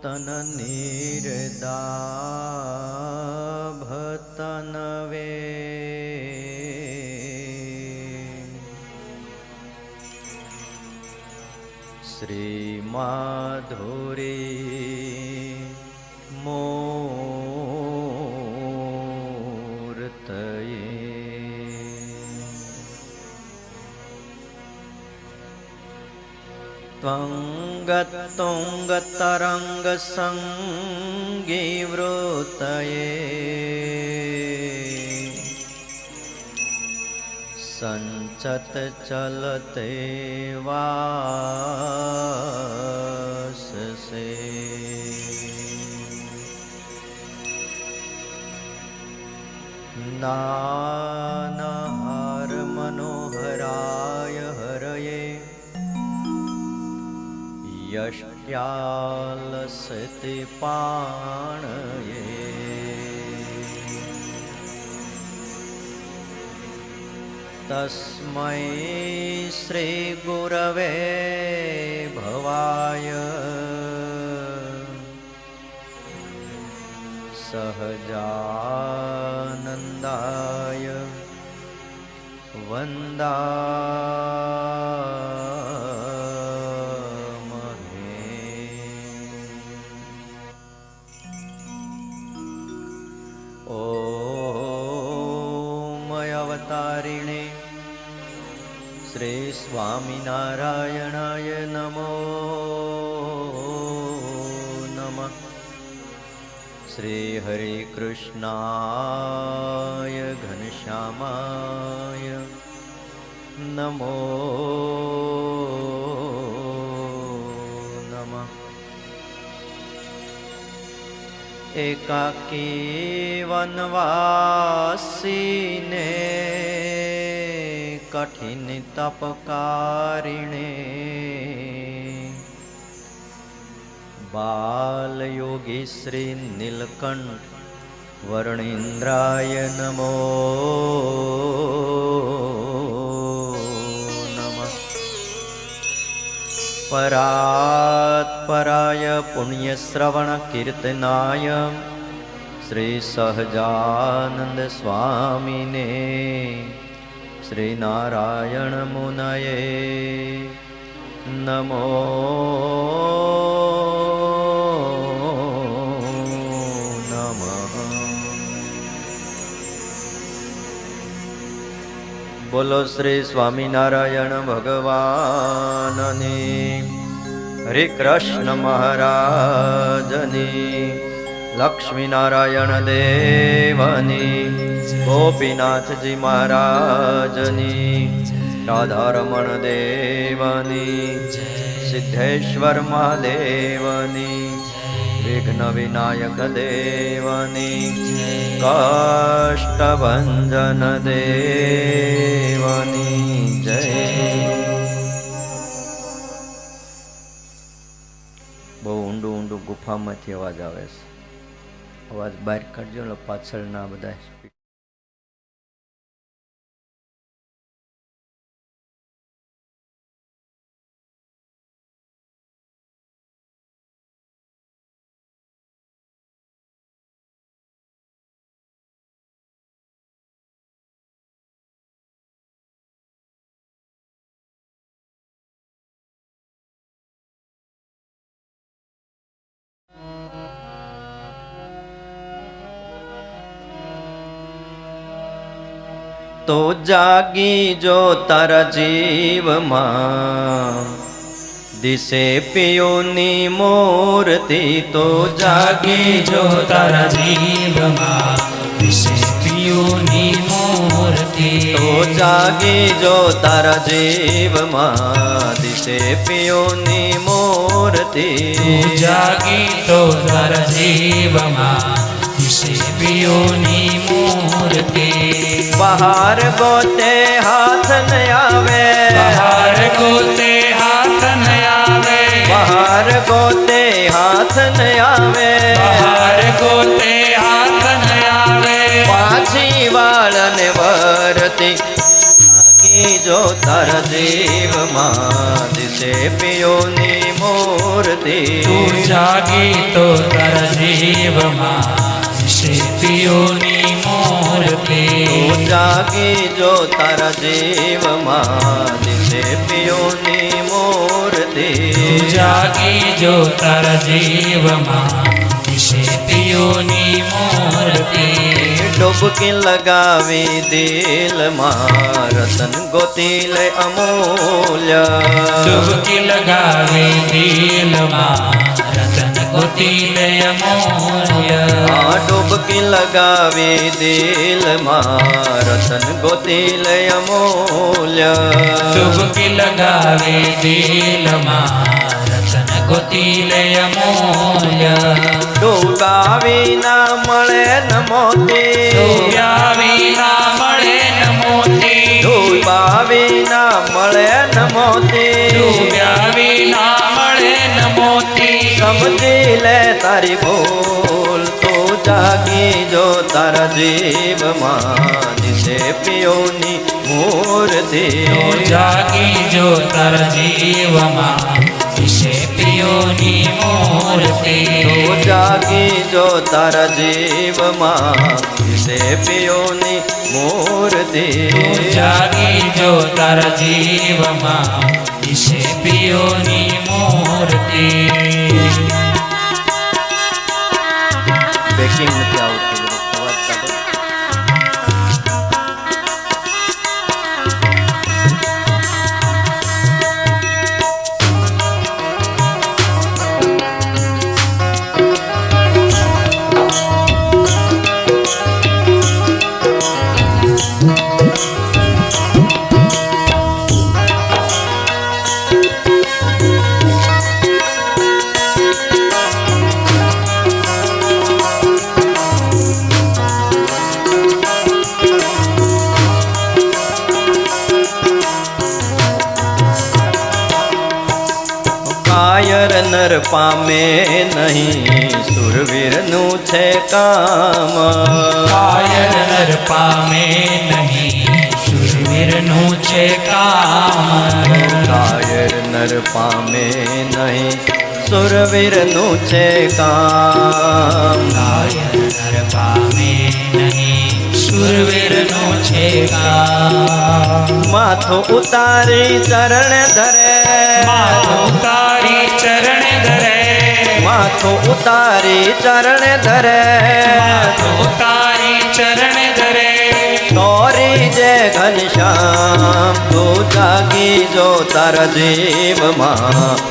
તન નિર્દાભ તનવે શ્રી માધુરી મૂર્તયે ત્વંગતુંગતરંગ સંગીવૃતયે સંચત ચલતે વાસસે નાનહાર મનોહરાય હરયે યશ્યાલસતિ પાણયે તસ્મૈ શ્રી ગુરવે ભવાય સહજાનંદાય વંદામહે. ઓમ અવતારિણે શ્રી સ્વામિનારાયણાય નમો નમઃ. શ્રી હરે કૃષ્ણાય ઘનશ્યામાય નમો નમઃ. એકાકી વનવાસીને કઠિન તપકારિણે બાલ યોગી શ્રી નીલકંઠ વર્ણિન્દ્રાય નમો નમઃ. પરાત્પરાય પુણ્યશ્રવણ કીર્તનાય શ્રી સહજાનંદ સ્વામીને શ્રી નારાયણ મુનયે નમો નમઃ. બોલો શ્રી સ્વામિનારાયણ ભગવાનની, હરે કૃષ્ણ મહારાજની, લક્ષ્મીનારાયણ દેવની, ગોપીનાથજી મહારાજની, રાધારમણ દેવની, સિદ્ધેશ્વર મહાદેવની, વિઘ્ન વિનાયક દેવની, કાષ્ટભંજન દેવની જય. બહુ ઊંડું ઊંડું ગુફામાંથી અવાજ આવે છે. અવાજ બહાર કાઢજો ને પાછળના બધા. તો જાગી જો તારા જીવમાં દિશે પિયોની મૂર્તિ. તો જાગી જો તારા જીવમાં દિશે પિયોની મૂર્તિ. તો જાગી જો તારા જીવમાં દિશે પિયોની મૂર્તિ. જાગી તો તારા જીવમાં દિશે પિયોની મૂર્તિ. બહાર ગોતે હાથ ન આવે, બહાર ગોતે હાથ ન આવે, બહાર ગોતે હાથ ન આવે, બહાર ગોતે હાથ ન આવે. પાછી વાળને વરતી જાગી જો તારા જીવમાં દિશે પિયોની મૂર્તિ તું જાગી તો તારા જીવમાં દિશે પિયોની મૂર્તિ તું જાગી જો તારા જીવમાં દિશે પિયોની મૂર્તિ તું જાગી જો તારા જીવમાં દિશે પિયોની મૂર્તિ ડૂબકી લગાવી દિલમાં રતન ગોતી લે અમૂલ્ય ડૂબકી લગાવે દિલમાં રતન ગોતી લે અમૂલ્ય ડૂબકી લગાવી દિલમાં રતન ગોતી લે અમૂલ્ય ડૂબકી લગાવે દિલમાં રતન ગોતી લે અમૂલ્ય ડૂબા વિના મળે ન મોતી ડૂબ્યા વિના મળે ન મોતી ડૂબા વિના મળે ન મોતી ડૂબ્યા વિના મળે ન મોતી સમજી લે તારી ભૂલ તું જાગી જો તારા જીવમાં દિશે પિયોની મૂર્તિ તું જાગી જો તારા જીવમાં દિશે પિયોની મૂર્તિ તું જાગી જો તારા જીવમાં દિશે પિયોની મૂર્તિ તું જાગી જો તારા જીવમાં દિશે પિયોની મૂર્તિ બેકિંગ નથી આવતું અવાજ કાઢો. કાયર નર પામે નહીં સુરવીરનું છે કામ કાયર નર પામે નહીં શૂરવીરનું છે કામ કાયર નર પામે નહીં સુરવીરનું છે કામ કાયર નર પામે નહીં શૂરવીરનું છે કામ માથું ઉતારી ચરણ ધરે માથું તારી ચરણ ધરે માથું ઉતારી ચરણ ધરે માથું તારી ચરણ ધરે તોરી જે ઘનશ્યામ તું જાગી જો તારા જીવમાં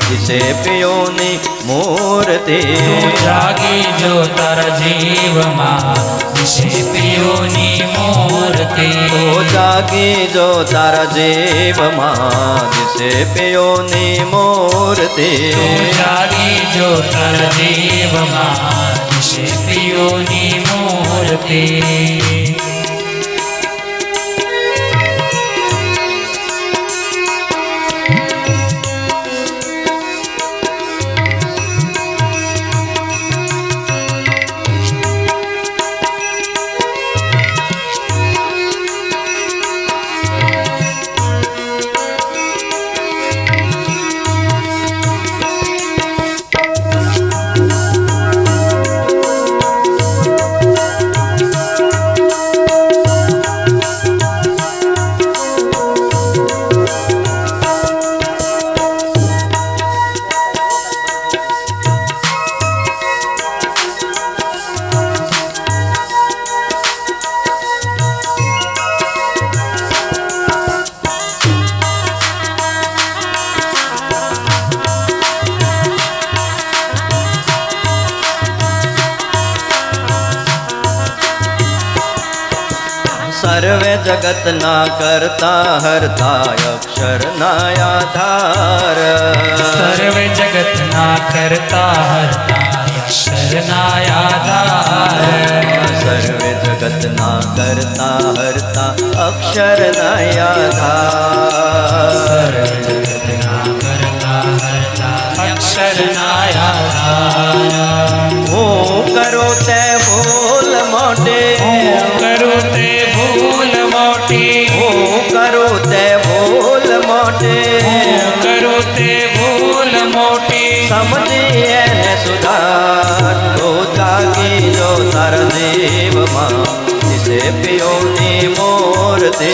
દિશે પિયોની મૂર્તિ તું જાગી જો તારા જીવમાં દિશે પિયોની મૂર્તિ તું જાગી જો તારા જીવમાં દિશે પિયોની મૂર્તિ તું જાગી જો તારા જીવમાં દિશે પિયોની મૂર્તિ સર્વે જગતના કરતા હરતા અક્ષરના આધાર સર્વે જગતના કરતા હરતા અક્ષરના આધાર સર્વે જગતના કરતા હરતા અક્ષરના આધાર સર્વે જગતના કરતા હરતા અક્ષરના આધાર હું કરું તે ભૂલ મોટી હું કરું તે ભૂલ મોટી હું કરું તે ભૂલ મોટી હું કરું તે ભૂલ મોટી સમજી એને સુધાર તો જાગી જો તારા દેવમાં દિશે પિયોની મૂર્તિ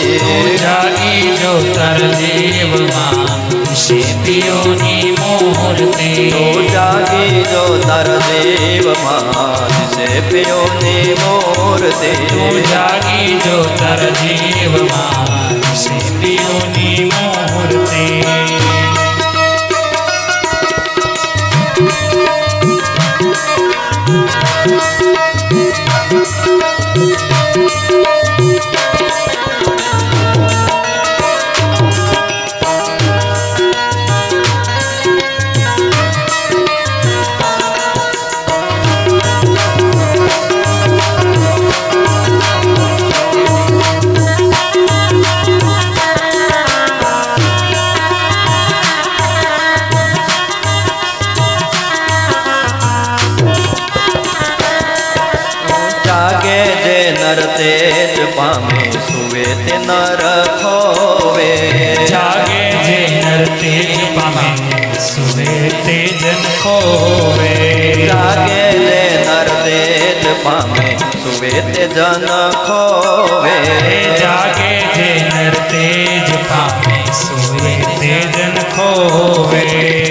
જાગી જો તર દેવમાં દિશે પિયોની મૂર્તિ તો જાગી જો તારા દેવમાં દિશે પિયોની મૂર્તિ જાગી જો તર દેવમાં દિશે પિયોની મૂર્તિ જાગે જે નર તેજ પામે સુવે તે નર ખોવે જાગે જે નર તેજ પામે સુવે તે જન ખોવે જાગે જે નર તેજ પામે સુવે તે જન ખોવે જાગે જે નર તેજ પામે સુવે તે જન ખોવે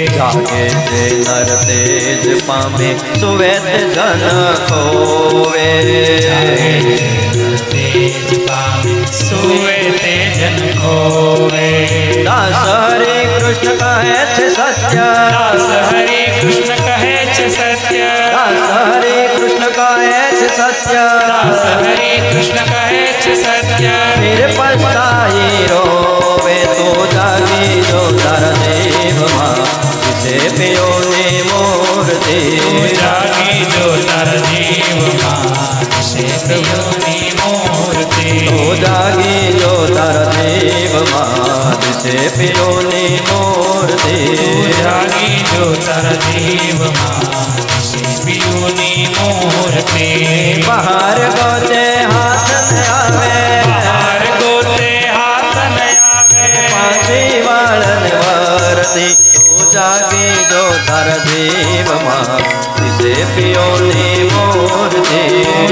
જાગે જે નર તેજ પામે સુવે તે જન ખોવે તેજ પામે સુવે તે જન ખોવે દાસ હરે કૃષ્ણ કહે છે સત્ય દાસ હરે કૃષ્ણ કહે છે સત્ય દાસ હરે કૃષ્ણ કહે છે સત્ય દાસ હરે કૃષ્ણ કહે છે સત્ય ફિર પછતાઈ રોવે તો જાગી જો તારા દેવમાં દિશે પિયોની મૂર્તિ જાગી જો તર જીવમાં દિશે પિયોની મૂર્તિ તો જાગી જો તારા દેવમાં દિશે પિયોની મૂર્તિ જાગી જો તર જીવમાં દિશે પિયોની મૂર્તિ બહાર ગોતે હાથ ન આવે બહાર ગોતે હાથ ન આવે પાછી વાળન વરતી તો જાગી જો તારા દેવમાં દિશે પિયોની મૂર્તિ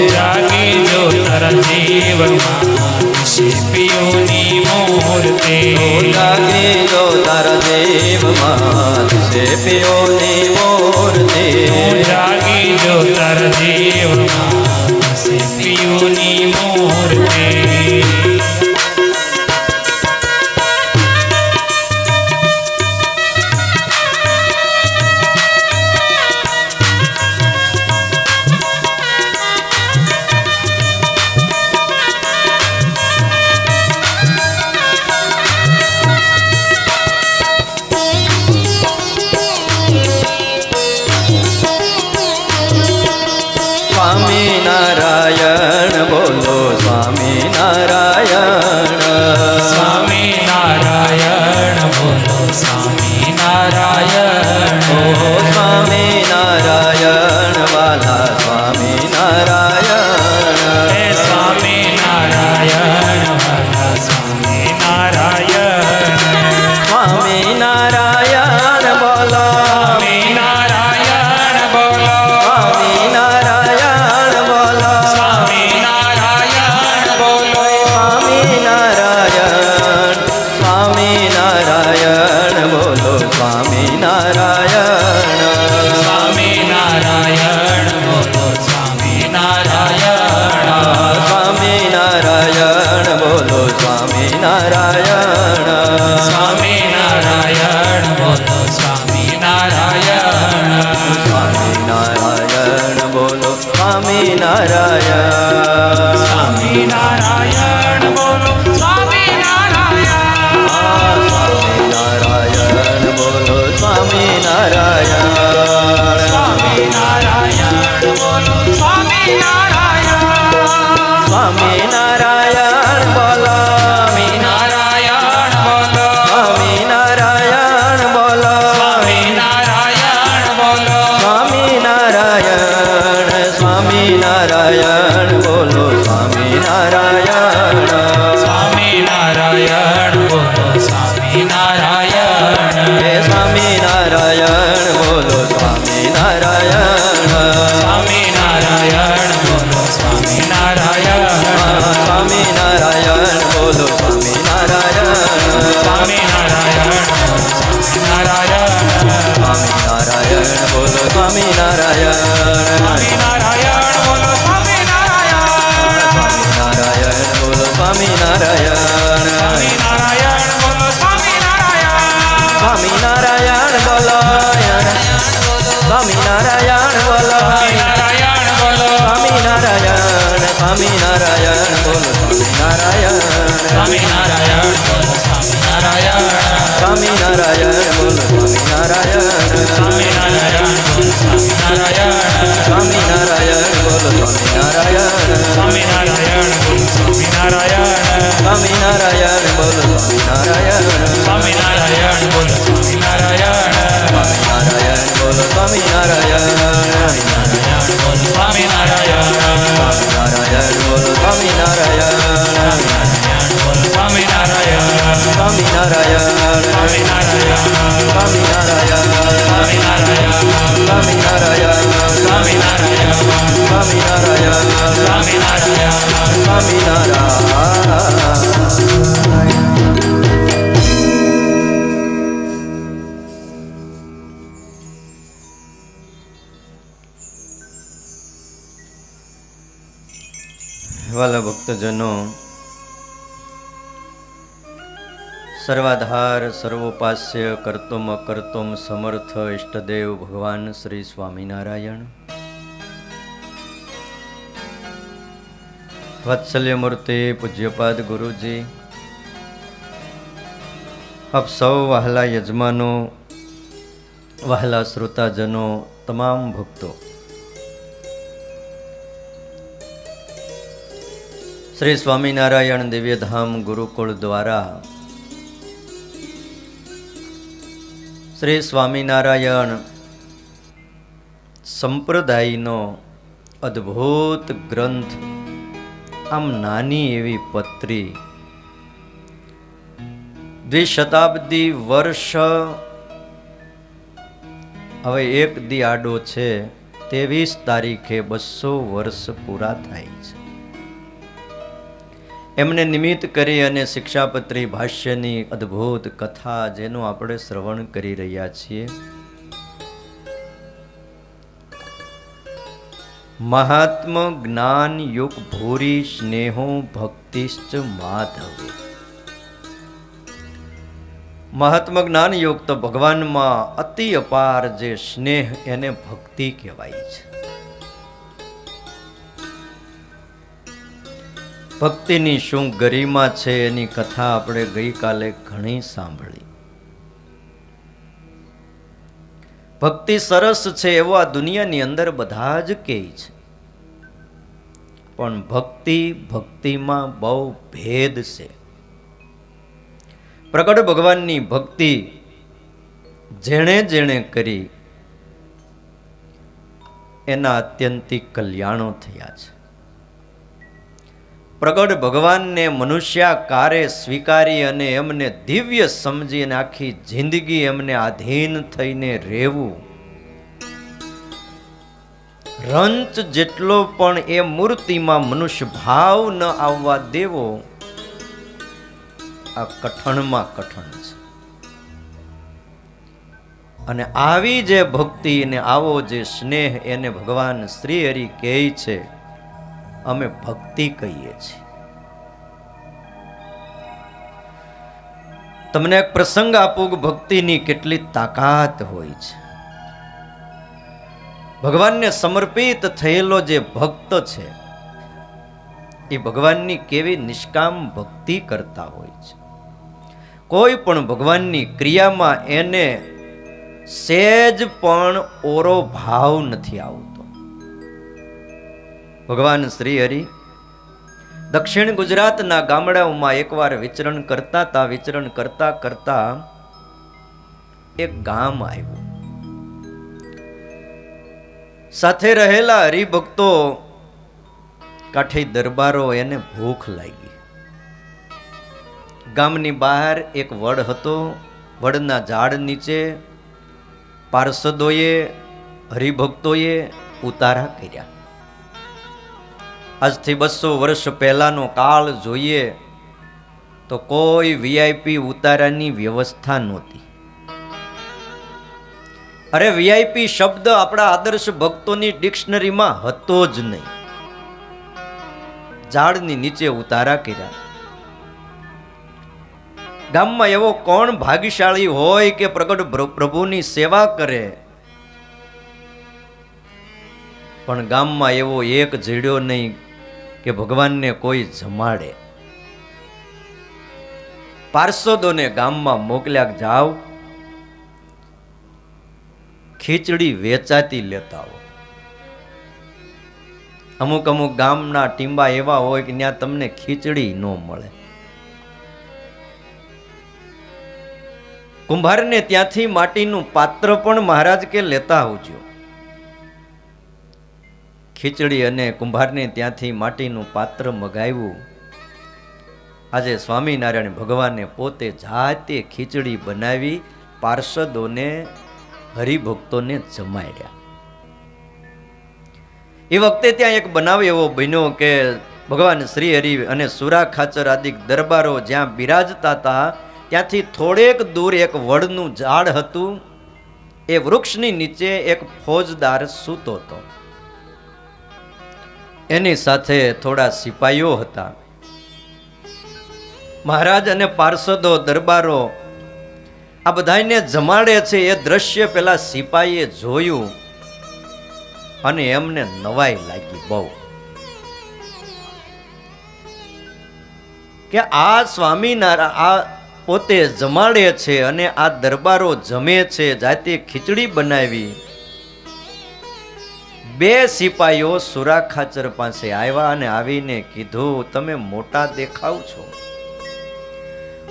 જાગી જો તર જીવમાં દિશે પિયોની મૂર્તિ જાગી જો તારા દેવમાં દિશે પિયોની મૂર્તિ જાગી જો તર જીવમાં દિશે પિયોની મૂર્તિ સ્વામિનારાયણ બોલો સ્વામિનારાયણ સ્વામિનારાયણ બોલો સ્વામિનારાયણ ઓ સ્વામિનારાયણ વાલા સ્વામિનારાયણ હે સ્વામિનારાયણ વાલા સ્વામિનારાયણ સ્વામિનારાયણ બોલો સ્વામિનારાયણ બોલો સ્વામિનારાયણ બોલો સ્વામિનારાયણ બોલો સ્વામિનારાયણ સ્વામિનારાયણ બોલો સ્વામિનારાયણ સ્વામિનારાયણ બોલો સ્વામિનારાયણ સ્વામિનારાયણ બોલો સ્વામિનારાયણ સ્વામિનારાયણ બોલો સ્વામિનારાયણ સ્વામિનારાયણ બોલો સ્વામિનારાયણ સ્વામિનારાયણ બોલો સ્વામિનારાયણ સ્વામિનારાયણ બોલો સ્વામિનારાયણ સ્વામિનારાયણ બોલો સ્વામિનારાયણ સ્વામિનારાયણ બોલો સ્વામિનારાયણ બોલો સ્વામિનારાયણ બોલો સ્વામિનારાયણ બોલો સ્વામિનારાયણ સ્વામિનારાયણ બોલો સ્વામિનારાયણ બોલો સ્વામિનારાયણ. સ્વામિનારાયણ બોલો સ્વામિનારાયણ. સ્વામિનારાયણ બોલો સ્વામિનારાયણ. સ્વામિનારાયણ બોલો સ્વામિનારાયણ. સ્વામિનારાયણ બોલો સ્વામિનારાયણ. સ્વામિનારાયણ બોલો સ્વામિનારાયણ. સ્વામિનારાયણ બોલો સ્વામિનારાયણ. સ્વામિનારાયણ બોલો સ્વામિનારાયણ. સ્વામિનારાયણ બોલો સ્વામિનારાયણ. સ્વામિનારાયણ બોલો સ્વામિનારાયણ. સ્વામિનારાયણ બોલો સ્વામિનારાયણ. સ્વામિનારાયણ બોલો સ્વામિનારાયણ. સ્વામિનારાયણ. સ્વામિનારાયણ. સ્વામિનારાયણ. સ્વામિનારાયણ. સ્વામિનારાયણ. સ્વામિનારાયણ. સ્વામિનારાયણ. સ્વામિનારાયણ. સ્વામિનારાયણ. વાલા ભક્તજનો, સર્વાધાર સર્વોપાસ્ય કર્તુમ અકર્તુમ સમર્થ ઇષ્ટદેવ ભગવાન શ્રી સ્વામિનારાયણ, વાત્સલ્ય મૂર્તિ પૂજ્યપાદ ગુરુજી, આપ સૌ વહાલા યજમાનો, વહાલા શ્રોતાજનો, તમામ ભક્તો, શ્રી સ્વામિનારાયણ દિવ્યધામ ગુરુકુળ દ્વારા શ્રી સ્વામિનારાયણ સંપ્રદાયનો અદ્ભુત ગ્રંથ, આમ નાની એવી પત્રી, દ્વિશતાબ્દી વર્ષ હવે એક દી આડો છે, 23 તારીખે 200 વર્ષ પૂરા થાય છે. એમને નિમિત્ત કરી અને શિક્ષાપત્રી ભાષ્યની અદ્ભુત કથા જેનું આપણે શ્રવણ કરી રહ્યા છીએ. મહાત્મ જ્ઞાન યુગ ભૂરી સ્નેહો ભક્તિશ્ચ માધવે. મહાત્મ જ્ઞાન યુક્ત ભગવાનમાં અતિ અપાર જે સ્નેહ એને ભક્તિ કહેવાય છે. ભક્તિની શું ગરિમા છે એની કથા આપણે ગઈકાલે ઘણી સાંભળી. ભક્તિ સરસ છે એવું આ દુનિયાની અંદર બધા જ કહે છે, પણ ભક્તિમાં બહુ ભેદ છે. પ્રગટ ભગવાનની ભક્તિ જેણે જેણે કરી એના આત્યંતિક કલ્યાણો થયા છે. પ્રગટ ભગવાનને મનુષ્યાકારે સ્વીકારી અને એમને દિવ્ય સમજી અને આખી જિંદગી એમને આધીન થઈને રહેવું, રંચ જેટલો પણ એ મૂર્તિમાં મનુષ્ય ભાવ ન આવવા દેવો, આ કઠણમાં કઠણ છે. અને આવી જે ભક્તિ ને આવો જે સ્નેહ એને ભગવાન શ્રી હરિ કહે છે, અમે ભક્તિ કહીએ છીએ. તમને એક પ્રસંગ આપું કે ભક્તિની કેટલી તાકાત હોય છે. ભગવાનને સમર્પિત થયેલો જે ભક્ત છે એ ભગવાનની કેવી નિષ્કામ ભક્તિ કરતા હોય છે. કોઈ પણ ભગવાનની ક્રિયામાં એને સહેજ પણ ઓરો ભાવ નથી આવતો. ભગવાન શ્રી હરિ દક્ષિણ ગુજરાતના ગામડાઓમાં એકવાર વિચરણ કરતા કરતા એક ગામ આવ્યું. સાથે રહેલા હરિભક્તો, કાઠી દરબારો, એને ભૂખ લાગી. ગામની બહાર એક વડ હતો. વડના ઝાડ નીચે પાર્ષદોએ, હરિભક્તોએ ઉતારા કર્યા. આજથી 200 વર્ષ પહેલાનો કાળ જોઈએ તો કોઈ વીઆઈપી ઉતારાની વ્યવસ્થા નહોતી. અરે વીઆઈપી શબ્દ આપણા આદર્શ ભક્તોની ડિક્શનરીમાં હતો જ નહીં. ઝાડની નીચે ઉતારા કર્યા. ગામમાં એવો કોણ ભાગ્યશાળી હોય કે પ્રગટ પ્રભુની સેવા કરે? પણ ગામમાં એવો એક જડ્યો નહીં કે ભગવાનને કોઈ જમાડે. પાર્ષદોને ગામમાં મોકલ્યા, જાઓ ખીચડી વેચાતી લેતા આવો. અમુક અમુક ગામના ટીંબા એવા હોય કે ત્યાં તમને ખીચડી ન મળે. કુંભારને ત્યાંથી માટીનું પાત્ર પણ મહારાજ કે લેતા આવજો. ખીચડી અને કુંભારને ત્યાંથી માટીનું પાત્ર મગાવ્યું. આજે સ્વામિનારાયણ ભગવાને પોતે જાતે ખીચડી બનાવી પાર્ષદોને હરિભક્તોને જમાડ્યા. એ વખતે ત્યાં એક બનાવ એવો બન્યો કે ભગવાન શ્રી હરિ અને સુરા ખાચર આદિ દરબારો જ્યાં બિરાજતા હતા ત્યાંથી થોડેક દૂર એક વડનું ઝાડ હતું. એ વૃક્ષની નીચે એક ફોજદાર સૂતો હતો. એની સાથે થોડા સિપાહીઓ હતા. મહારાજ અને પાર્ષદો દરબારો આ બધાને જમાડે છે એ દ્રશ્ય પેલા સિપાહીએ જોયું અને એમને નવાઈ લાગી બહુ કે આ સ્વામિનારાયણ આ પોતે જમાડે છે અને આ દરબારો જમે છે, જાતે ખીચડી બનાવી. બે સિપાહીઓ સુરા ખાચર પાસે આવ્યા અને આવીને કીધું, તમે મોટા દેખાવ છો,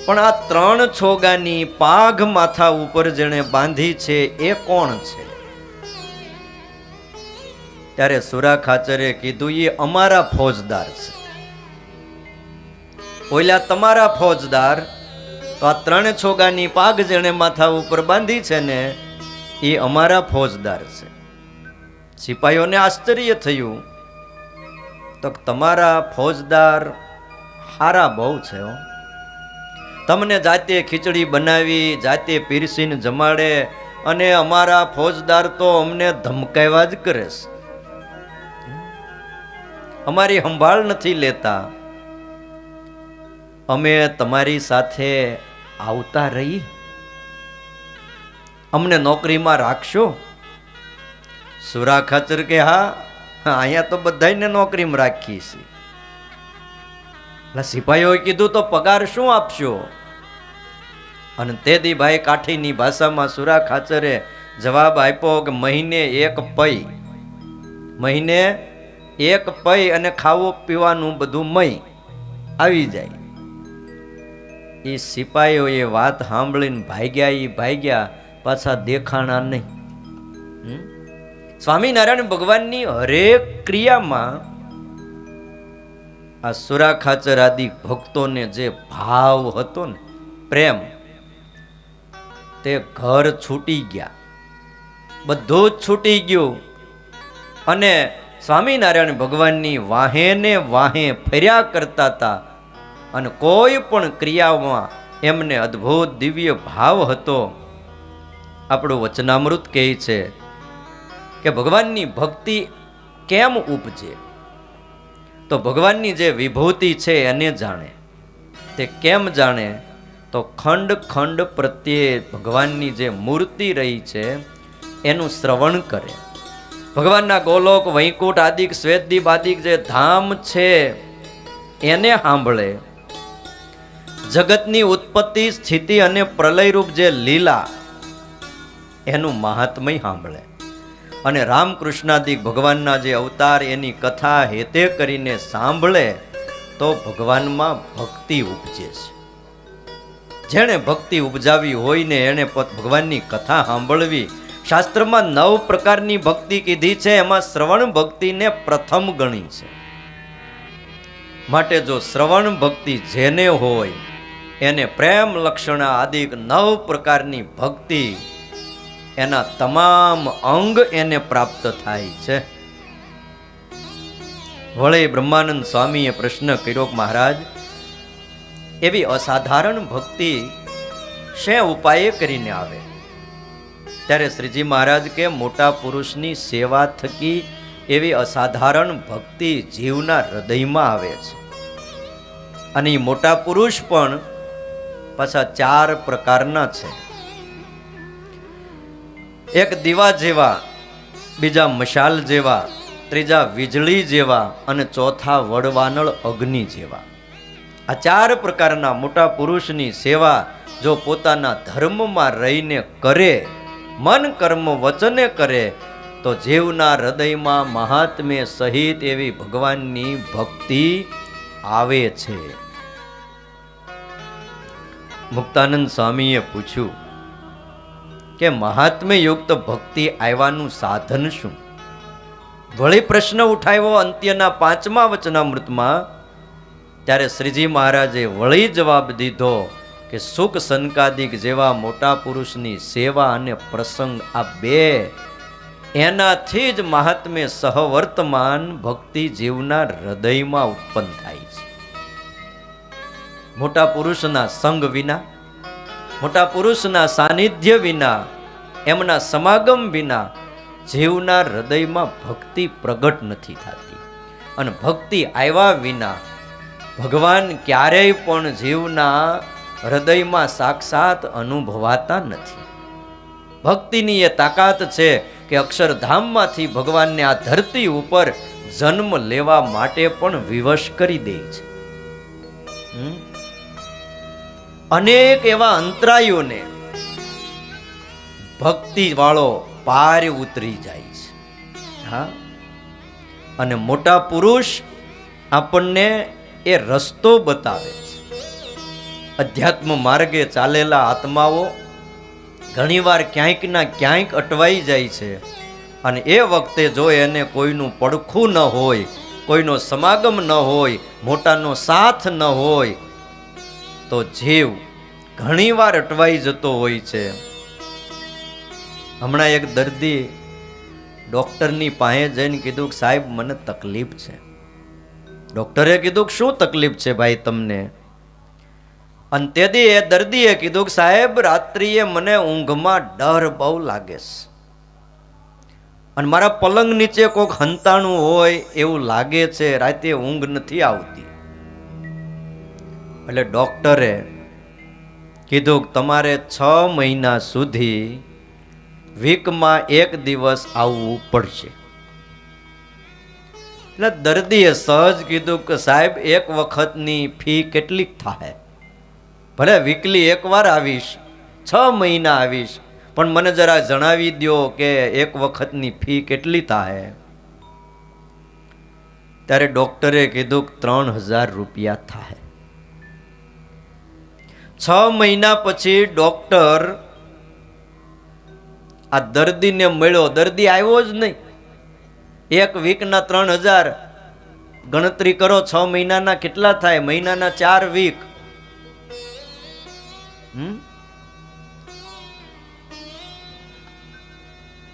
પણ આ 3 છોગાની પાઘ માથા ઉપર જેણે બાંધી છે એ કોણ છે? ત્યારે સુરા ખાચરે કીધું, એ અમારા ફોજદાર છે. ઓલા તમારા ફોજદાર? તો આ 3 છોગાની પાઘ જેણે માથા ઉપર બાંધી છે ને એ અમારા ફોજદાર છે. સિપાહીઓને આશ્ચર્ય થયું. તો તમારા ફોજદાર હારા બહુ છે હો. તમને જાતે ખીચડી બનાવી, જાતે પીરસીને જમાડે, અને અમારા ફોજદાર તો અમને ધમકાવ્યા જ કરે છે. અમારી સંભાળ નથી લેતા. અમે તમારી સાથે આવતા રહી, અમને નોકરીમાં રાખશો? સુરા ખાચર કે હા, અહીંયા તો બધાને નોકરીમાં રાખી છે. સિપાહીઓએ કીધું, તો પગાર શું આપશો? અને તેદી ભાઈ કાઠીની ભાષામાં સુરા ખાચરે જવાબ આપ્યો કે મહિને 1 પૈ, મહિને 1 પૈ, અને ખાવું પીવાનું બધું મય આવી જાય. એ સિપાહીઓએ વાત સાંભળીને ભાગ્યા, પાછા દેખાણા નહીં. સ્વામિનારાયણ ભગવાનની હરેક ક્રિયામાં આ સુરા ખાચર આદિ ભક્તોને જે ભાવ હતો ને, પ્રેમ, તે ઘર છૂટી ગયા, બધું જ છૂટી ગયું. અને સ્વામિનારાયણ ભગવાનની વાહે ને વાહે ફર્યા કરતા હતા. અને કોઈ પણ ક્રિયામાં એમને અદ્ભુત દિવ્ય ભાવ હતો. આપણું વચનામૃત કહે છે કે ભગવાનની ભક્તિ કેમ ઉપજે? તો ભગવાનની જે વિભૂતિ છે એને જાણે. તે કેમ જાણે? તો ખંડ ખંડ પ્રત્યે ભગવાનની જે મૂર્તિ રહી છે એનું શ્રવણ કરે. ભગવાનના ગોલોક, વૈકુંઠ આદિક, શ્વેતદીપ આદિક જે ધામ છે એને સાંભળે. જગતની ઉત્પત્તિ, સ્થિતિ અને પ્રલયરૂપ જે લીલા એનું મહાત્મય સાંભળે. અને રામકૃષ્ણાદિક ભગવાનના જે અવતાર એની કથા હેતે કરીને સાંભળે તો ભગવાનમાં ભક્તિ ઉપજે છે. જેણે ભક્તિ ઉપજાવી હોય ને એને ભગવાનની કથા સાંભળવી. શાસ્ત્રમાં 9 પ્રકારની ભક્તિ કીધી છે, એમાં શ્રવણ ભક્તિને પ્રથમ ગણી છે. માટે જો શ્રવણ ભક્તિ જેને હોય એને પ્રેમ લક્ષણ આદિક 9 પ્રકારની ભક્તિ, એના તમામ અંગ એને પ્રાપ્ત થાય છે. વળી બ્રહ્માનંદ સ્વામીએ પ્રશ્ન કર્યો, મહારાજ એવી અસાધારણ ભક્તિ શે ઉપાય કરીને આવે? ત્યારે શ્રીજી મહારાજ કે મોટા પુરુષની સેવા થકી એવી અસાધારણ ભક્તિ જીવના હૃદયમાં આવે છે. અને એ મોટા પુરુષ પણ પાછા 4 પ્રકારના છે. એક દીવા જેવા, બીજા મશાલ જેવા, ત્રીજા વીજળી જેવા અને ચોથા વડવાનળ અગ્નિ જેવા. આ 4 પ્રકારના મોટા પુરુષની સેવા જો પોતાના ધર્મમાં રહીને કરે, મન કર્મ વચને કરે, તો જીવના હૃદયમાં મહાત્મ્ય સહિત એવી ભગવાનની ભક્તિ આવે છે. મુક્તાનંદ સ્વામીએ પૂછ્યું કે મહાત્મ્ય યુક્ત ભક્તિ આવ્યાનું સાધન શું? વળી પ્રશ્ન ઉઠાવ્યો અંત્યના 5મા વચનામૃતમાં. ત્યારે શ્રીજી મહારાજે વળી જવાબ દીધો કે સુખ સંકાદિક જેવા મોટા પુરુષની સેવા અને પ્રસંગ આ 2 એનાથી જ મહાત્મ્ય સહવર્તમાન ભક્તિ જીવના હૃદયમાં ઉત્પન્ન થાય છે. મોટા પુરુષના સંગ વિના, મોટા પુરુષના સાનિધ્ય વિના, એમના સમાગમ વિના જીવના હૃદયમાં ભક્તિ પ્રગટ નથી થતી. અને ભક્તિ આવ્યા વિના ભગવાન ક્યારેય પણ જીવના હૃદયમાં સાક્ષાત અનુભવાતા નથી. ભક્તિની એ તાકાત છે કે અક્ષરધામમાંથી ભગવાનને આ ધરતી ઉપર જન્મ લેવા માટે પણ વિવશ કરી દે છે. અનેક એવા અંતરાયોને ભક્તિ વાળો પાર ઉતરી જાય છે. હા, અને મોટા પુરુષ આપણને એ રસ્તો બતાવે છે. અધ્યાત્મ માર્ગે ચાલેલા આત્માઓ ઘણીવાર ક્યાંક ના ક્યાંક અટવાઈ જાય છે. અને એ વખતે જો એને કોઈનું પડખું ન હોય, કોઈનો સમાગમ ન હોય, મોટાનો સાથ ન હોય, તો જીવ ઘણીવાર અટવાઈ જતો હોય છે. હમણાં એક દર્દી ડોક્ટરની પાસે જઈને કીધું કે સાહેબ મને તકલીફ છે. ડોક્ટરે કીધું કે શું તકલીફ છે ભાઈ તમને? અને તેથી એ દર્દીએ કીધું કે સાહેબ રાત્રિએ મને ઊંઘમાં ડર બહુ લાગે છે અને મારા પલંગ નીચે કોઈક હંતાણું હોય એવું લાગે છે, રાતે ઊંઘ નથી આવતી. એટલે ડોક્ટરે કીધું કે તમારે 6 મહિના સુધી વીકમાં 1 દિવસ આવવું પડશે. એટલે દર્દીએ સહજ કીધું કે સાહેબ 1 વખતની ફી કેટલીક થાય? ભલે વીકલી 1 વાર આવીશ, 6 મહિના આવીશ, પણ મને જરા જણાવી દો કે 1 વખતની ફી કેટલી થાય? ત્યારે ડોક્ટરે કીધું કે 3000 રૂપિયા થાય. 6 મહિના પછી ડોક્ટર આ દર્દીને મળ્યો. દર્દી આવ્યો જ નહીં. 1 વીકના 3000 ગણતરી કરો, 6 મહિનાના કેટલા થાય? મહિનાના 4 વીક.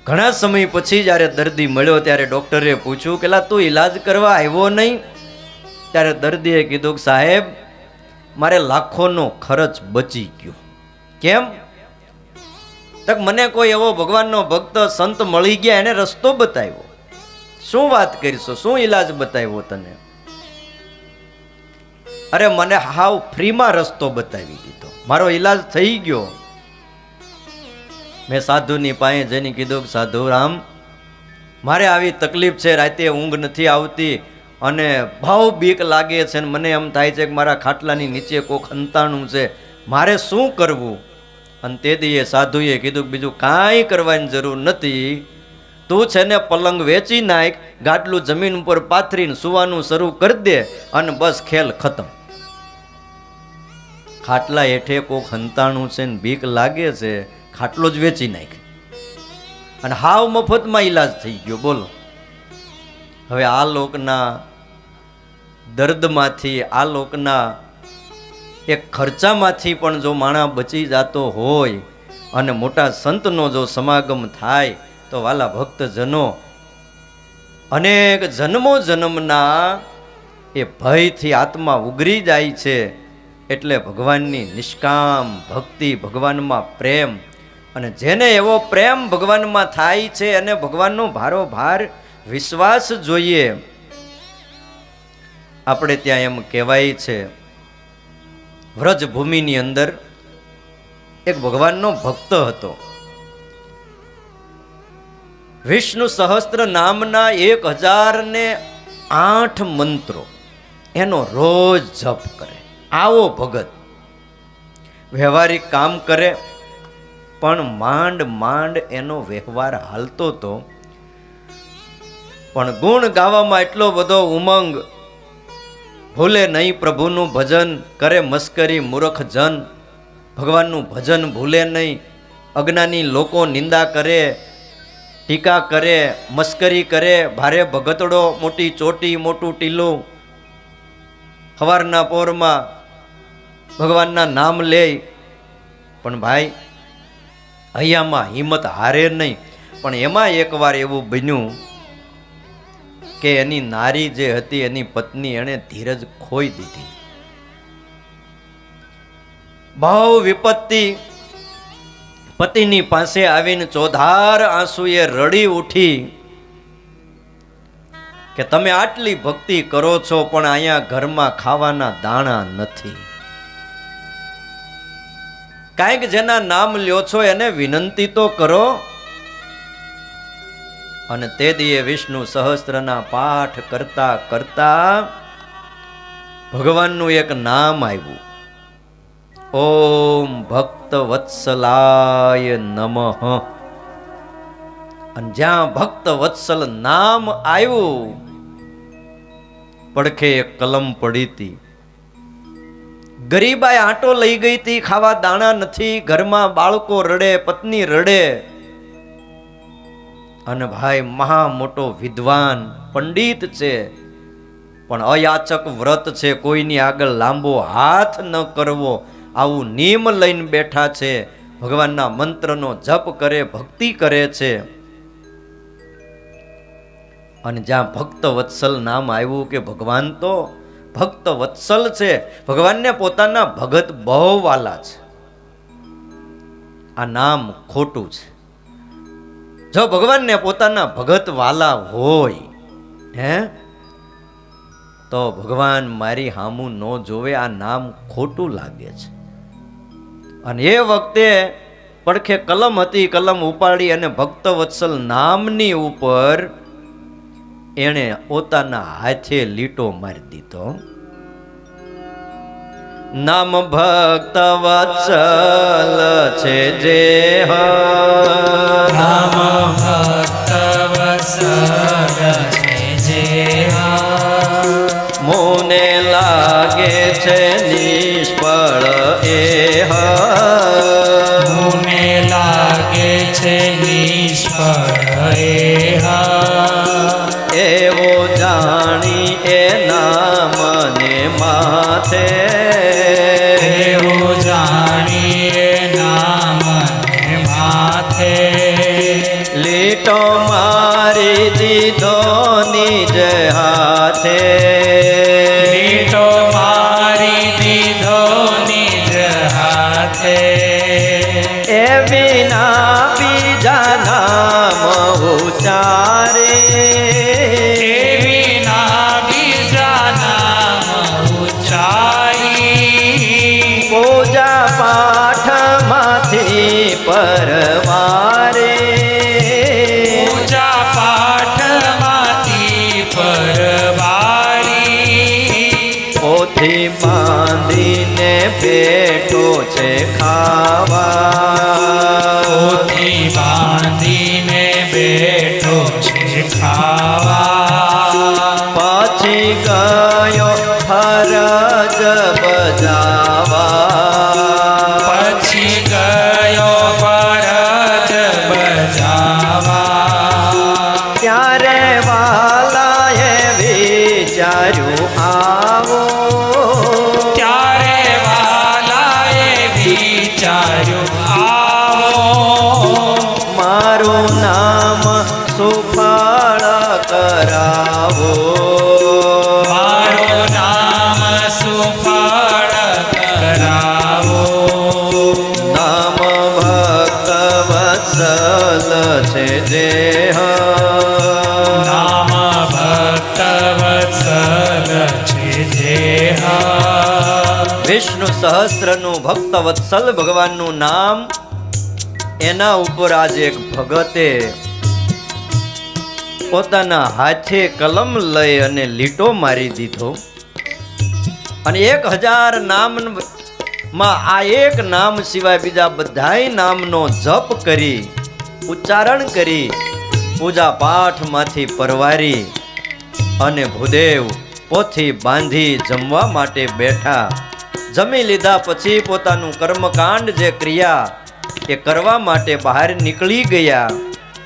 ઘણા સમય પછી જયારે દર્દી મળ્યો ત્યારે ડોક્ટરે પૂછ્યું કે તું ઈલાજ કરવા આવ્યો નહીં? ત્યારે દર્દીએ કીધું કે સાહેબ મારે લાખોનો ખર્ચ બચી ગયો. કેમ? તક મને કોઈ એવો ભગવાનનો ભક્ત સંત મળી ગયા, એને રસ્તો બતાવ્યો. શું વાત કરીશો? શું ઈલાજ બતાવ્યો તને? અરે મને હાવ ફ્રીમાં રસ્તો બતાવી દીધો, મારો ઈલાજ થઈ ગયો. મેં સાધુની પાસે જઈને કીધું કે સાધુ રામ, મારે આવી તકલીફ છે, રાતે ઊંઘ નથી આવતી અને ભાવ બીક લાગે છે, અને મને એમ થાય છે કે મારા ખાટલાની નીચે કોક હંતાણું છે, મારે શું કરવું? અને તે દીએ સાધુએ કીધું કે બીજું કાંઈ કરવાની જરૂર નથી, તું છે ને પલંગ વેચી નાખ, ગાટલું જમીન ઉપર પાથરીને સુવાનું શરૂ કરી દે અને બસ ખેલ ખતમ. ખાટલા હેઠે કોક હંતાણું છે ને બીક લાગે છે, ખાટલો જ વેચી નાખ અને હાવ મફતમાં ઈલાજ થઈ ગયો. બોલો, હવે આ લોકના દર્દમાંથી, આ લોકના એક ખર્ચામાંથી પણ જો માણસ બચી જતો હોય અને મોટા સંતનો જો સમાગમ થાય તો વાલા ભક્તજનો અનેક જન્મો જન્મના એ ભયથી આત્મા ઉગરી જાય છે. એટલે ભગવાનની નિષ્કામ ભક્તિ, ભગવાનમાં પ્રેમ, અને જેને એવો પ્રેમ ભગવાનમાં થાય છે અને ભગવાનનો ભારોભાર વિશ્વાસ જોઈએ. આપણે ત્યાં એમ કહેવાય છે, વ્રજભૂમિની અંદર એક ભગવાનનો ભક્ત હતો. વિષ્ણુ સહસ્ત્ર નામના 1008 મંત્રો એનો રોજ જપ કરે. આવો ભગત વ્યવહારિક કામ કરે પણ માંડ માંડ એનો વ્યવહાર હાલતો તો, પણ ગુણ ગાવામાં એટલો બધો ઉમંગ, ભૂલે નહીં પ્રભુનું ભજન, કરે મસ્કરી મૂર્ખ જન. ભગવાનનું ભજન ભૂલે નહીં, અજ્ઞાની લોકો નિંદા કરે, ટીકા કરે, મસ્કરી કરે, ભારે ભગતડો, મોટી ચોટી, મોટું ટીલું, સવારના પોરમાં ભગવાનના નામ લે. પણ ભાઈ અહીંયામાં હિંમત હારે નહીં. પણ એમાં એકવાર એવું બન્યું કે એની નારી જે હતી એની પત્ની એણે ધીરજ ખોઈ દીધી. બહુ વિપત્તિ. પતિની પાસે આવીને ચોધાર આંસુએ રડી ઉઠી કે તમે આટલી ભક્તિ કરો છો પણ અહીંયા ઘરમાં ખાવાના દાણા નથી. કાંઈક જેના નામ લ્યો છો એને વિનંતી તો કરો. અને તે દીએ વિષ્ણુ સહસ્ત્રના પાઠ કરતા કરતા ભગવાનનું એક નામ આવ્યું, ઓમ ભક્ત વત્સલાય નમઃ. અને જ્યાં ભક્ત વત્સલ નામ આવ્યું, પડખે એક કલમ પડી હતી. ગરીબાઈ આંટો લઈ ગઈ હતી, ખાવા દાણા નથી, ઘરમાં બાળકો રડે, પત્ની રડે. અને ભાઈ મહા મોટો વિદ્વાન પંડિત છે, પણ અયાચક વ્રત છે, કોઈની આગળ લાંબો હાથ ન કરવો, આવું નિયમ લઈને બેઠા છે. ભગવાનના મંત્રનો જપ કરે, ભક્તિ કરે છે. અને જ્યાં ભક્ત વત્સલ નામ આવ્યું કે ભગવાન તો ભક્ત વત્સલ છે, ભગવાનને પોતાના ભગત બહુ વાલા છે. આ નામ ખોટું છે. જો ભગવાનને પોતાના ભગત વાલા હોય તો ભગવાન મારી હામું ન જોવે. આ નામ ખોટું લાગે છે. અને એ વખતે પડખે કલમ હતી, કલમ ઉપાડી અને ભક્ત વત્સલ નામની ઉપર એણે પોતાના હાથે લીટો મારી દીધો. નામ ભક્ત વત્સલ છે જે નામ ભક્ત વત્સલ છે જે મોને લાગે છે નિષ્ફળ એ મને લાગે છે નિષ્ફળ એવો જાણી એ નામને માથે, એવું જાણીએ નામને માથે લીટો મારી દીધો નિજ હાથે. લીટો મારી દીધો નિજ હાથે. એ વિના બીજા નામ ઉચ્ચારે, વિના બીજા નામ ઉચ્ચારી પૂજા પાઠમાંથી પરવારે. પૂજા પાઠમાંથી પરવારી પોથી બાંધીને બેઠો છે ખાવા, પોથી બાંધીને બેઠો છે ખાવા. પછી ગયો ફરજ બજાવા, પછી ગયો ફરજ બજાવા. ત્યારે વાલાએ વિચાર્યું આવો, ત્યારે વાલાએ વિચાર્યું આવો મારું નામ સુફળ કરાવો. મારું નામ સુફળ કરાવો. નામ ભક્ત વત્સલ છે જે નામ ભક્ત વત્સલ છે જે વિષ્ણુ સહસ્રનું ભક્ત વત્સલ ભગવાનનું નામ, એના ઉપર આજે એક ભગતે પોતાના હાથે કલમ લઈ અને લીટો મારી દીધો અને 1000 નામમાં આ એક નામ સિવાય બીજા બધાય નામનો જપ કરી ઉચ્ચારણ કરી પૂજા પાઠમાંથી પરવારી અને ભૂદેવ પોથી બાંધી જમવા માટે બેઠા. જમી લીધા પછી પોતાનું કર્મકાંડ જે ક્રિયા એ કરવા માટે બહાર નીકળી ગયા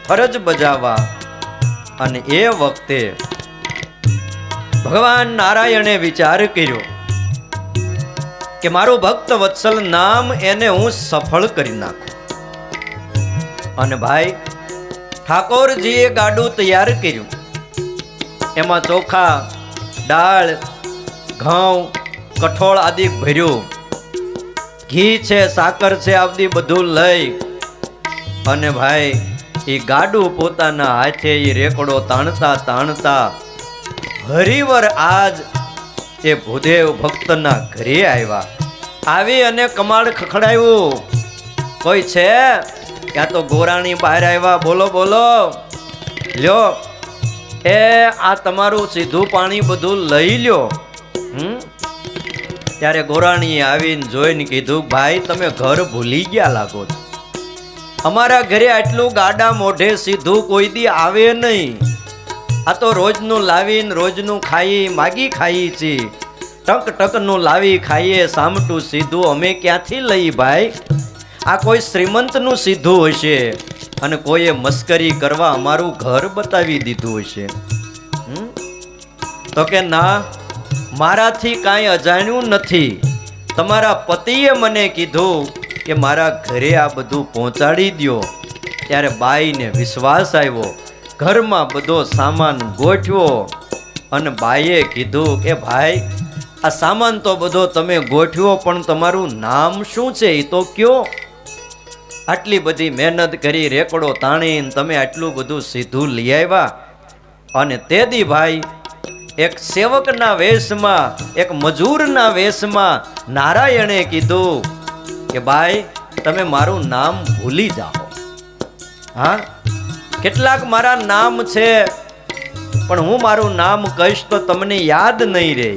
ફરજ બજાવવા. અને એ વખતે ભગવાન નારાયણે વિચાર કર્યો કે મારું ભક્ત વત્સલ નામ એને હું સફળ કરી નાખું. અને ભાઈ ઠાકોરજીએ ગાડું તૈયાર કર્યું. એમાં ચોખા, દાળ, ઘઉં, કઠોળ આદિ ભર્યું. ઘી છે, સાકર છે, આદિ બધું લઈ અને ભાઈ એ ગાડું પોતાના હાથે એ રેકડો તાણતા તાણતા હરિવર આજ એ ભૂદેવ ભક્તના ઘરે આવ્યા. આવી અને કમાડ ખખડાવ્યું. કોઈ છે? ત્યાં તો ગોરાણી બહાર આવ્યા. બોલો બોલો, લ્યો એ આ તમારું સીધું પાણી બધું લઈ લ્યો. ત્યારે ગોરાણીએ આવીને જોઈને કીધું, ભાઈ તમે ઘર ભૂલી ગયા લાગો છો. અમારા ઘરે આટલું ગાડા મોઢે સીધું કોઈ દી આવે નહીં. આ તો રોજનું લાવીને રોજનું ખાઈ માગી ખાઈ છીએ. ટક ટકનું લાવી ખાઈએ સામટું સીધું અમે ક્યાંથી લઈ ભાઈ? આ કોઈ શ્રીમંતનું સીધું હશે અને કોઈએ મસ્કરી કરવા અમારું ઘર બતાવી દીધું હશે. તો કે ના, મારાથી કાંઈ અજાણ્યું નથી. તમારા પતિએ મને કીધું કે મારા ઘરે આ બધું પહોંચાડી દ્યો. ત્યારે બાઈને વિશ્વાસ આવ્યો. ઘરમાં બધો સામાન ગોઠવ્યો અને બાઈએ કીધું કે ભાઈ આ સામાન તો બધો તમે ગોઠવ્યો પણ તમારું નામ શું છે એ તો કયો? આટલી બધી મહેનત કરી રેકડો તાણીને તમે આટલું બધું સીધું લઈ આવ્યા. અને તે દી ભાઈ એક સેવકના વેશમાં, એક મજૂરના વેશમાં નારાયણે કીધું કે ભાઈ તમે મારું નામ ભૂલી જાઓ. હા, કેટલાક મારા નામ છે પણ હું મારું નામ કહીશ તો તમને યાદ નહીં રહે.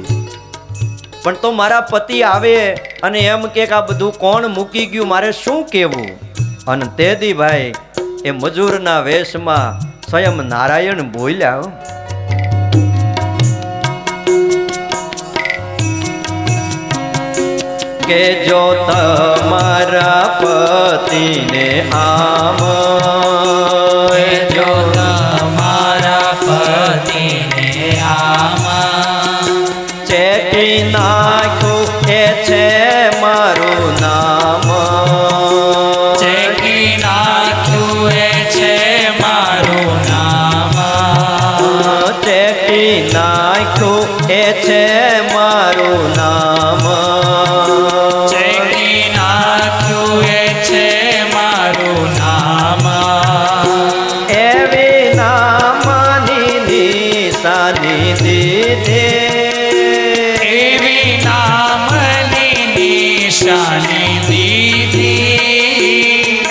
પણ તો મારા પતિ આવે અને એમ કે આ બધું કોણ મૂકી ગયું, મારે શું કહેવું? અને તે દી ભાઈ એ મજૂરના વેશમાં સ્વયં નારાયણ બોલ્યા કે જો તમારા પતિને આમ, જો તમારા પતિને આમ ચેટી નાખ્યું એ છે મારું નામ, ચેકી નાખ્યું એ છે મારું નામ, ચેટી નાખ્યું એ છે મારું નામ, ચેકી નાખ્યું એ છે મારું નામ, એવી નામની નિશાની દીધી, એવી નામની નિશાની દીધી,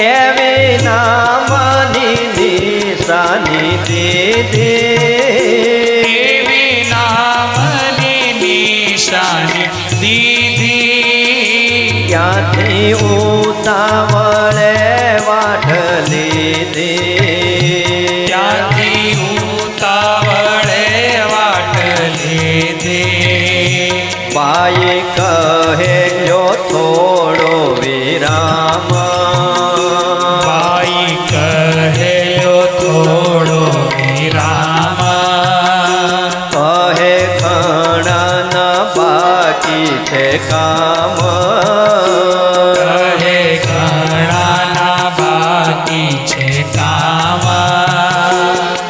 એવી નામની નિશાની દીધી, એવી નામની નિશાની દીધી, ક્યાંથી ઉતાવળે વાઢ લીધી, ત્યાંથી ઉતાવળે વાટ લીધી, બાઈ કહે જો થોડો વિરામ, બાઈ કહેલો થોડો વિરામ, કહે ઘણા બાકી છે કામ, કહે ઘણાના બાકી છે કામ,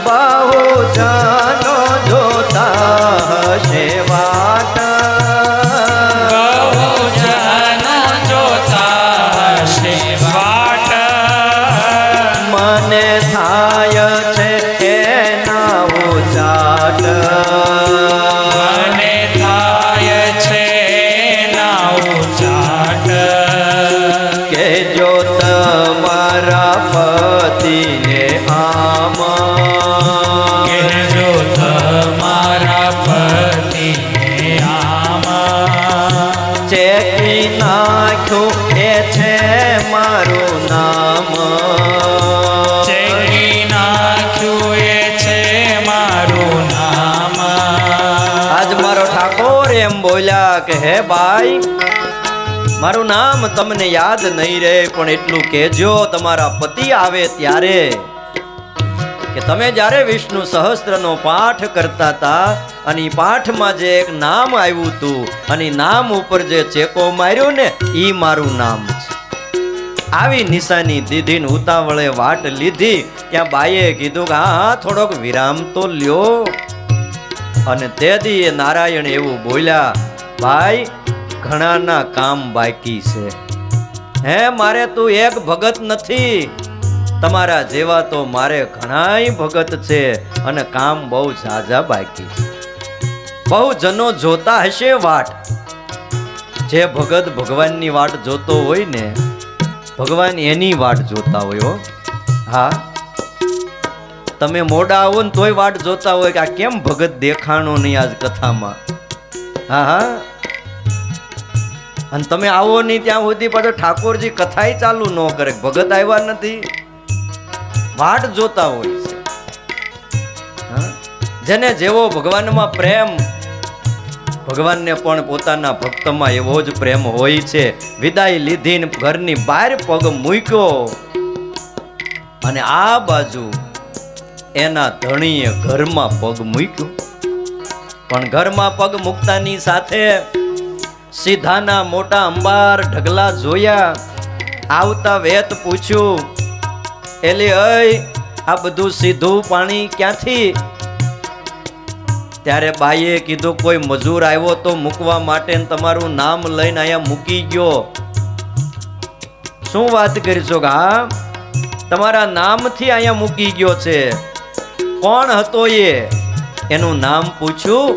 બહુ જાનો જોતા હશે વાટ, બહુ જન જોતા હશે વાટ, મને થાય છે એના ઉચાટ, મને થાય છે ના ઉચાટ, કે જો તમારા પતિને આમ, કે બોલ્યા કે હે ભાઈ, મારું નામ તમને યાદ નહીં રહે, પણ એટલું કહેજો તમારા પતિ આવે ત્યારે કે તમે જ્યારે વિષ્ણુ સહસ્ત્રનો પાઠ કરતા હતા અને એ પાઠમાં જે એક નામ આવ્યું હતું અને નામ ઉપર જે ચેકો માર્યો ને એ મારું નામ છે. આવી નિશાની દીધી ને ઉતાવળે વાટ લીધી. ત્યાં બાઈએ કીધું કે હા થોડોક વિરામ તો લ્યો. અને તે દી નારાયણ એવું બોલ્યા, ભાઈ ઘણાના કામ બાકી છે. હે મારે તું એક ભગત નથી, તમારા જેવા તો મારે ઘણાય ભગત છે અને કામ બહુ ઝાઝા બાકી છે. બહુ જનો જોતા હશે વાટ. જે ભગત ભગવાનની વાટ જોતો હોય ને, ભગવાન એની વાટ જોતા હોય હો. હા, તમે મોડા આવો ને તોય વાટ જોતા હોય કે આ કેમ ભગત દેખાણો નહીં આજ કથામાં. હા હા, અને તમે આવો નહીં ત્યાં સુધી પાછો ઠાકોરજી કથાય ચાલુ ન કરે, ભગત આવ્યા નથી, વાટ જોતા હોય છે. જેને જેવો ભગવાનમાં પ્રેમ, ભગવાનને પણ પોતાના ભક્તમાં એવો જ પ્રેમ હોય છે. વિદાય લીધી ઘરની બહાર પગ મૂક્યો અને આ બાજુ એના ધણીએ ઘરમાં પગ મૂક્યો. પણ ઘરમાં પગ મૂકતાની સાથે સીધાના મોટા અંબાર ઢગલા જોયા. આવતા વેત પૂછ્યું, એલી અય આ બધું સીધું પાણી ક્યાંથી? ત્યારે બાઈએ કીધું કોઈ મજૂર આવ્યો તો મૂકવા માટે તમારું નામ લઈને અહીંયા મૂકી ગયો. શું વાત કરીશો? હા, તમારા નામથી અહીંયા મૂકી ગયો છે. કોણ હતો એ? એનું નામ પૂછ્યું.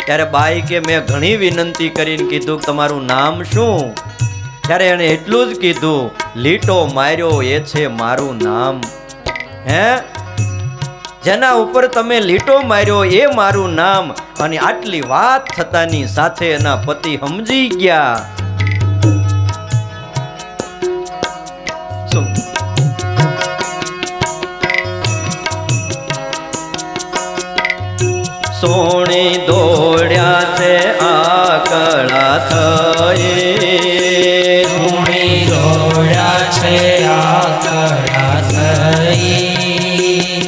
ત્યારે બાઈ કે મેં ઘણી વિનંતી કરીને કીધું તમારું નામ શું? ત્યારે એને એટલું જ કીધું, લીટો માર્યો એ છે મારું નામ. હે, જેના ઉપર તમે લીટો માર્યો એ મારું નામ. અને આટલી વાત થતાની સાથે એના પતિ સમજી ગયા. શું? સોણી દોડ્યા છે આકળા થઈ, સોણી દોડ્યા છે આકળા થઈ.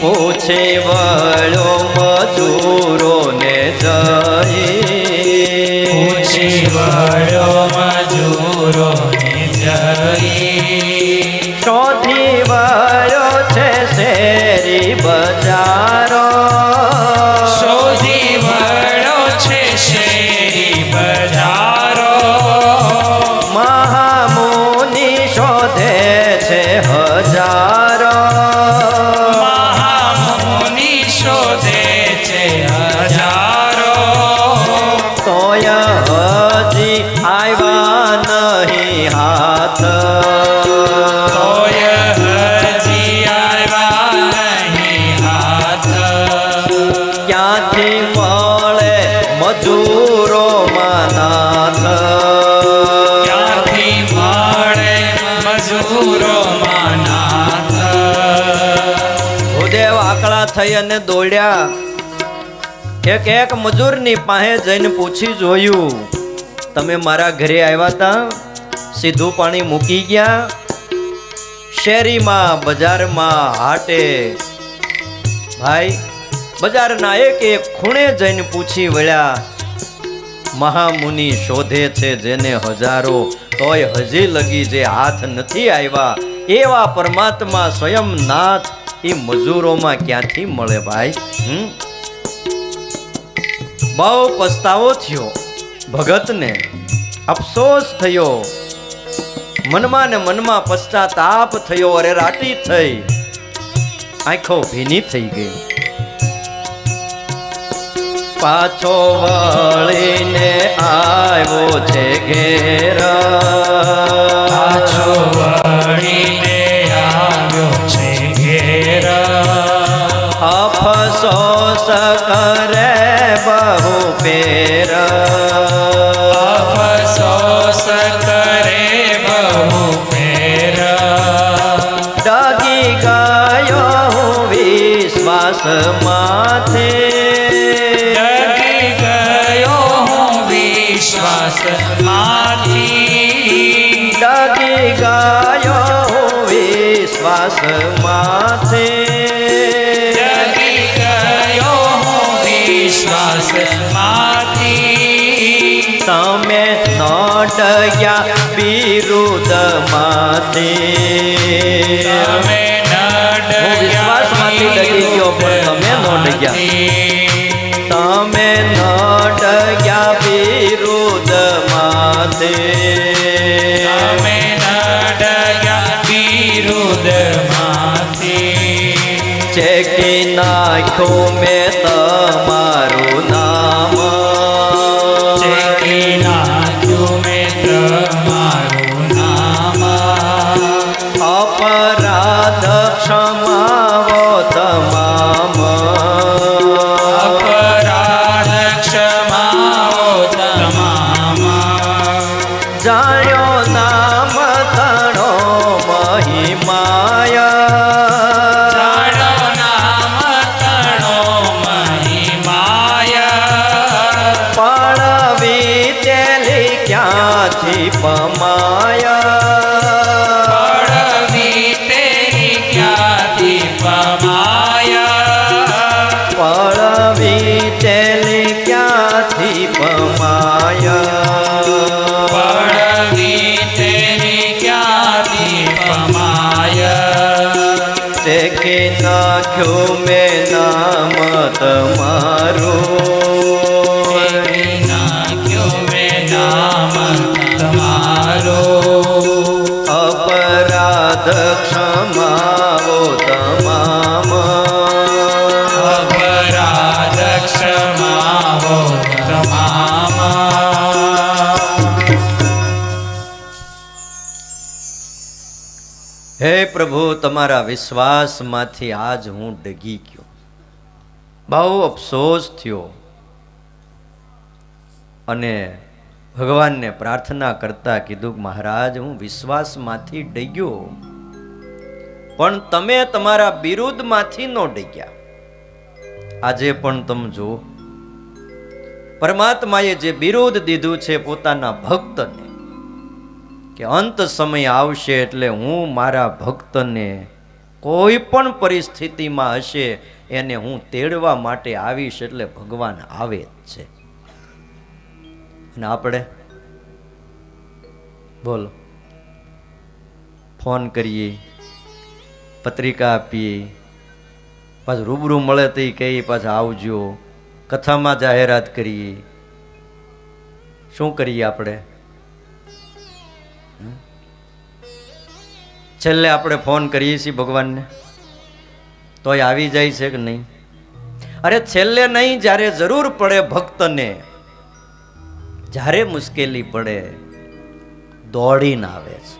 પૂછે વળો મજૂરો ને જઈ, પૂછે વળો મજૂરો ને જઈ. શોધી વળ્યો છે શેરી બજારો, શોધી વળ્યો છે શેરી બજારો. મહામુનિ શોધે છે હજારો, મહામુનિ શોધે છે હજારો. તોય હજી આવ્યા નહીં હાથ, તોય હજી આવ્યા નહીં હાથ. ક્યાંથી મળે મજૂરો નાથ, ક્યાંથી મળે મજૂરો નાથ. ભૂદેવ આકળા થઈ અને દોડ્યા. એક એક મજૂરની પાસે જઈને પૂછી જોયું, તમે મારા ઘરે આવ્યા હતા, સીધું પાણી મૂકી ગયા? શેરીમાં, બજારમાં, હાટે. ભાઈ બજારના એક એક ખૂણે જઈને પૂછી વળ્યા. મહામુનિ શોધે છે જેને હજારો, તોય હજી લગી જે હાથ નથી આવ્યા. એવા પરમાત્મા સ્વયં નાથ એ મજૂરોમાં ક્યાંથી મળે ભાઈ? બહુ પસ્તાવો થયો ભગતને, અફસોસ થયો, મનમાં ને મનમાં પશ્ચાતાપ થયો, અરે રાટી થઈ, આંખો ભીની થઈ ગઈ. પાછો વળીને આવ્યો છે ઘેર, પાછો વળીને આવ્યો છે ઘેર. અફસોસ કરે બહુ પેર, અફસોસ કરે બહુ પેર. ડગી ગયો હું વિશ્વાસ માથે, ડગી ગયો હું માંથી ડગી ગયો વિશ્વાસ માથે જગી ગયો હું વિશ્વાસ માંથી તમે ન ડગ્યા વિરુદ્ધ માથે તમે હું વિશ્વાસમાંથી ડગી ગયો પણ તમે ન ડગ્યા તમે ન ડગ્યા વિરુદ્ધ માથે તમે નડ્યા વિરુદ્ધ માંથી ચેકી નાખ્યું મેં તમારું નામ ચેકી નાખ્યું મેં તમારું નામ અપરાધ ક્ષમાવો તમામ અપરાધ ક્ષમાઓ તમામ જાણ્યો નામ તણો મહિમાય જાણો નામ તણો મહિમાય પળવી તેલી ક્યાંથી પમાય પડવી તેરી ક્યાંથી પમાય પળવી તેલી ક્યાંથી પમાય પડવી તેરી ક્યાંથી પમાય કે નાખ્યું મેં નામ તમારું નાખ્યું મેં નામ તમારો અપરાધ ક્ષમાવો તમામ અપરાધ ક્ષમાઓ તમામ હે પ્રભુ તમારા વિશ્વાસમાંથી આજ હું ડગી ગયો બહુ અફસોસ થયો અને ભગવાનને પ્રાર્થના કરતા કીધું કે મહારાજ હું વિશ્વાસમાંથી ડગ્યો પણ તમે તમારા બિરુદમાંથી ન ડગ્યા આજે પણ તમે જુઓ પરમાત્માએ જે બિરુદ દીધું છે પોતાના ભક્તને કે અંત સમય આવશે એટલે હું મારા ભક્તને કોઈ પણ પરિસ્થિતિમાં હશે એને હું તેડવા માટે આવીશ એટલે ભગવાન આવે જ છે અને આપણે બોલો ફોન કરીએ પત્રિકા આપીએ પાછું રૂબરૂ મળે તો કહીએ પાછા આવજો કથામાં જાહેરાત કરીએ શું કરીએ આપણે છેલ્લે આપણે ફોન કરીએ છીએ ભગવાનને તોય આવી જાય છે કે નહીં અરે છેલ્લે નહીં જ્યારે જરૂર પડે ભક્તને જ્યારે મુશ્કેલી પડે દોડીને આવે છે